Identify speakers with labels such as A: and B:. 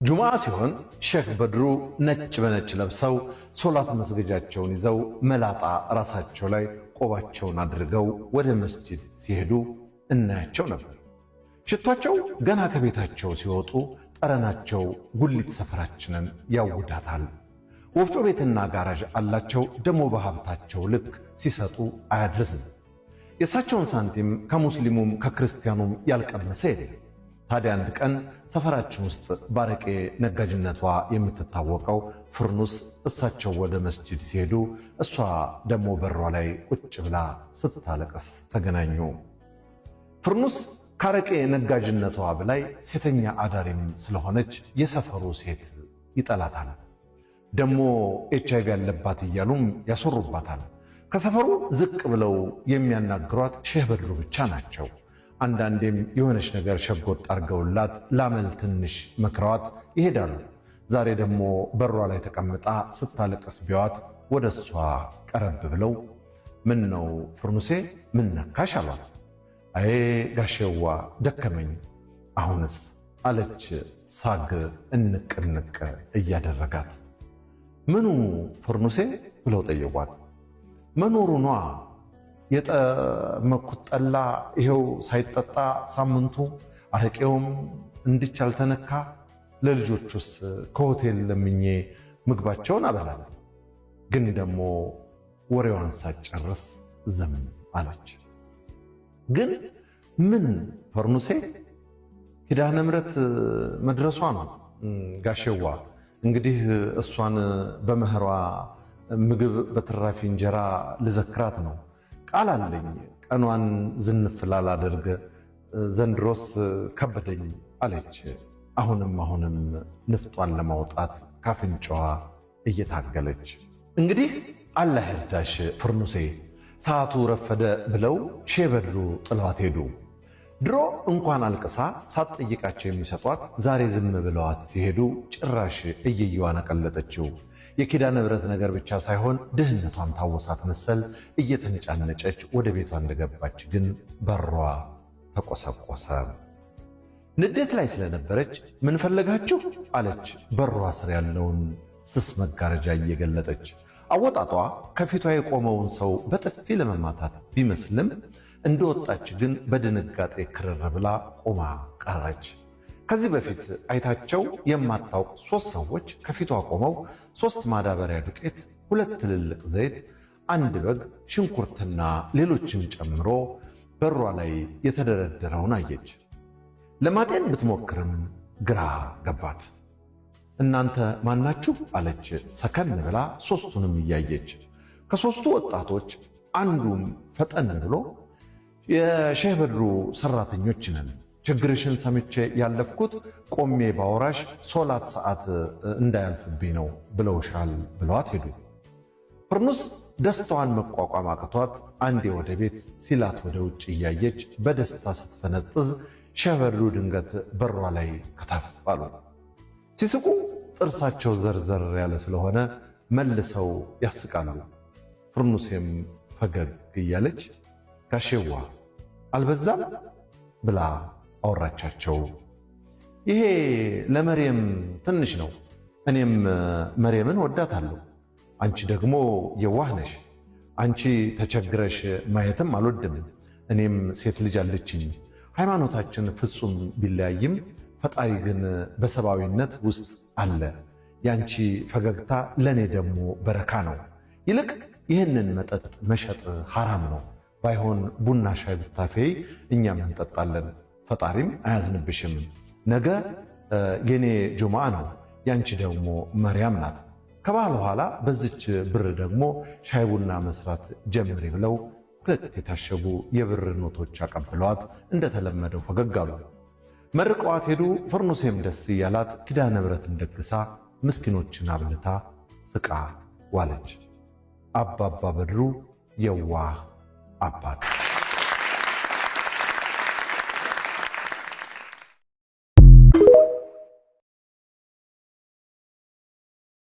A: ጁምዓ ሲሆን ሼክ በድሩ ነጭ በነጭ ለብሰው ሶላት መስገጃቸውን ይዘው መላጣ ራሳቸው ላይ ቆባቸውን አድርገው ወደ መስጂድ ሲሄዱ እናያቸው ነበር። ሽቷቸው ገና ከቤታቸው ሲወጡ ጠረናቸው ጉሊት ሰፈራችንን ያውዳታል። ወፍጮ ቤትና ጋራዥ አላቸው። ደሞ በሀብታቸው ልክ ሲሰጡ አያድርስም። የእሳቸውን ሳንቲም ከሙስሊሙም ከክርስቲያኑም ያልቀመሰ የለም። ታዲያ አንድ ቀን ሰፈራችን ውስጥ ባረቄ ነጋጅነቷ የምትታወቀው ፍርኑስ እሳቸው ወደ መስጂድ ሲሄዱ እሷ ደሞ በሯ ላይ ቁጭ ብላ ስታለቅስ ተገናኙ። ፍርኑስ ካረቄ ነጋጅነቷ በላይ ሴተኛ አዳሪም ስለሆነች የሰፈሩ ሴት ይጠላታል። ደሞ ኤችአይቪ ያለባት እያሉም ያሰሩባታል። ከሰፈሩ ዝቅ ብለው የሚያናግሯት ሼህ በድሩ ብቻ ናቸው። አንዳንዴም የሆነች ነገር ሸጎጥ አርገውላት ላመል ትንሽ መክረዋት ይሄዳሉ። ዛሬ ደግሞ በሯ ላይ ተቀምጣ ስታለቅስ ቢዋት ወደ እሷ ቀረብ ብለው ምን ነው ፍርኑሴ ምን ነካሽ አሏት። አይ ጋሼዋ ደከመኝ አሁንስ አለች ሳግ እንቅንቅ እያደረጋት። ምኑ ፍርኑሴ ብለው ጠየቋት። መኖሩኗ የጠመኩት ጠላ ይሄው ሳይጠጣ ሳምንቱ አረቄውም እንድች አልተነካ። ለልጆቹስ ከሆቴል ለምኜ ምግባቸውን አበላለሁ። ግን ደግሞ ወሬዋን ሳትጨርስ ዘም አለች። ግን ምን ፈርኑሴ ኪዳነ ምሕረት መድረሷ ነው ጋሼዋ። እንግዲህ እሷን በመህሯ ምግብ በትራፊ እንጀራ ልዘክራት ነው። ቃል አለኝ ቀኗን ዝንፍ ላላደርግ ዘንድሮስ ከበደኝ አለች። አሁንም ንፍጧን ለማውጣት ካፍንጫዋ እየታገለች። እንግዲህ አላህ ይርዳሽ ፍርኑሴ፣ ሰዓቱ ረፈደ ብለው ሼህ በድሩ ጥለዋት ሄዱ። ድሮ እንኳን አልቅሳ ሳትጠይቃቸው የሚሰጧት ዛሬ ዝም ብለዋት ሲሄዱ ጭራሽ እየየዋን አቀለጠችው። የኪዳነ ምሕረት ነገር ብቻ ሳይሆን ድህነቷን ታወሳት መሰል እየተነጫነጨች ወደ ቤቷ እንደገባች ግን በሯ ተቆሰቆሰ። ንዴት ላይ ስለነበረች ምን ፈለጋችሁ አለች በሯ ስር ያለውን ስስ መጋረጃ እየገለጠች። አወጣጧ ከፊቷ የቆመውን ሰው በጥፊ ለመማታት ቢመስልም እንደወጣች ግን በድንጋጤ ክርር ብላ ቆማ ቀረች። ከዚህ በፊት አይታቸው የማታውቅ 3 ሰዎች ከፊቷ ቆመው 3 ማዳበሪያ ዱቄት፣ 2 ትልልቅ ዘይት፣ 1 በግ፣ ሽንኩርትና ሌሎችን ጨምሮ በሯ ላይ የተደረደረውን አየች። ለማጤን ብትሞክርም ግራ ገባት። እናንተ ማናችሁ አለች ሰከን ብላ 3ቱንም እያየች። ከ3ቱ ወጣቶች አንዱም ፈጠን ብሎ የሼህ በድሩ ሰራተኞች ነን፣ ችግርሽን ሰምቼ ያለፍኩት ቆሜ ባወራሽ ሶላት ሰዓት እንዳያልፍብኝ ነው ብለውሻል ብለዋት ሄዱ። ፍርኑስ ደስታዋን መቋቋም አቅቷት አንዴ ወደ ቤት ሲላት ወደ ውጭ እያየች በደስታ ስትፈነጥዝ ሼህ በድሩ ድንገት በሯ ላይ ከተፍ አሉ። ሲስቁ ጥርሳቸው ዘርዘር ያለ ስለሆነ መልሰው ያስቃሉ። ፍርኑሴም ፈገግ እያለች ጋሼዋ አልበዛም ብላ አወራቻቸው። ይሄ ለመርየም ትንሽ ነው፣ እኔም መርየምን ወዳታለሁ። አንቺ ደግሞ የዋህ ነሽ። አንቺ ተቸግረሽ ማየትም አልወድም። እኔም ሴት ልጅ አለችኝ። ሃይማኖታችን ፍጹም ቢለያይም ፈጣሪ ግን በሰብአዊነት ውስጥ አለ። ያንቺ ፈገግታ ለኔ ደግሞ በረካ ነው። ይልቅ ይህንን መጠጥ መሸጥ ሐራም ነው። ባይሆን ቡና ሻይ ብታፈይ እኛም እንጠጣለን፣ ፈጣሪም አያዝንብሽም። ነገ የኔ ጁምዓ ነው፣ ያንቺ ደግሞ መርያም ናት። ከባል በኋላ በዚች ብር ደግሞ ሻይ ቡና መስራት ጀምሪ ብለው 2 የታሸጉ የብር ኖቶች አቀብለዋት እንደተለመደው ፈገግ አሉ። መርቀዋት ሄዱ። ፍርኑሴም ደስ እያላት ኪዳነ ምሕረትን ደግሳ ምስኪኖችን አብልታ ስቃ ዋለች። አባባ በድሩ የዋህ አባት